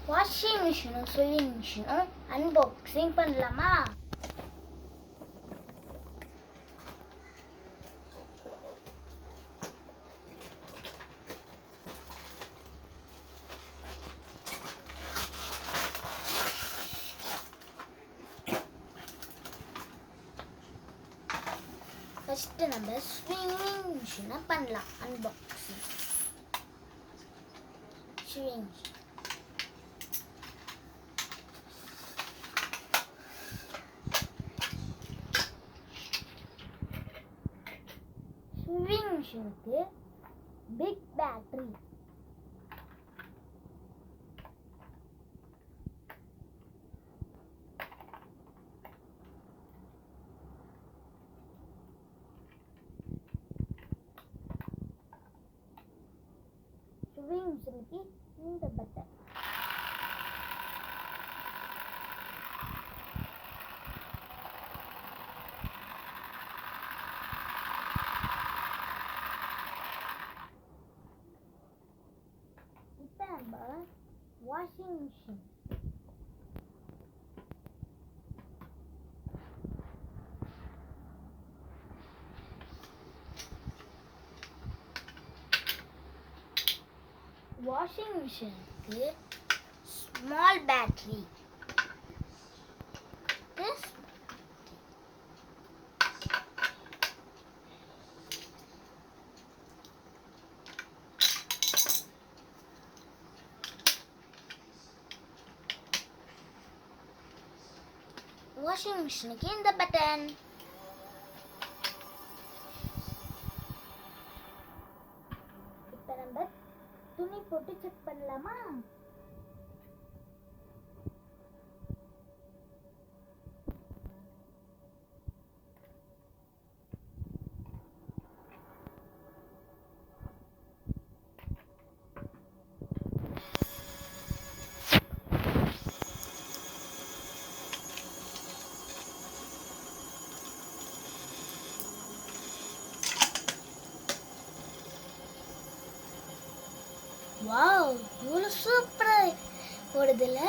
Washing மிஷினும் swing மிஷினும் unboxing பண்ணலாமா? First நம்ம swinging மிஷினை பண்ணலாம். அன்பாக்சிங் ஸ்விங் ஸ்விங் மிஷினுக்கு பிக் பேட்டரி, ஸ்விங் மிஷினுக்கு இந்த பட்டன், இப்போ நம்ம வாஷிங் மிஷின் வாஷிங் மிஷினுக்கு ஸ்மால் பேட்டரி, வாஷிங் மிஷினுக்கு இந்த பட்டன். இப்போ நம்ம துணி போட்டு செக் பண்ணலாமா? வாவ், இவ்வளோ சூப்பராக ஓடுதுல்ல?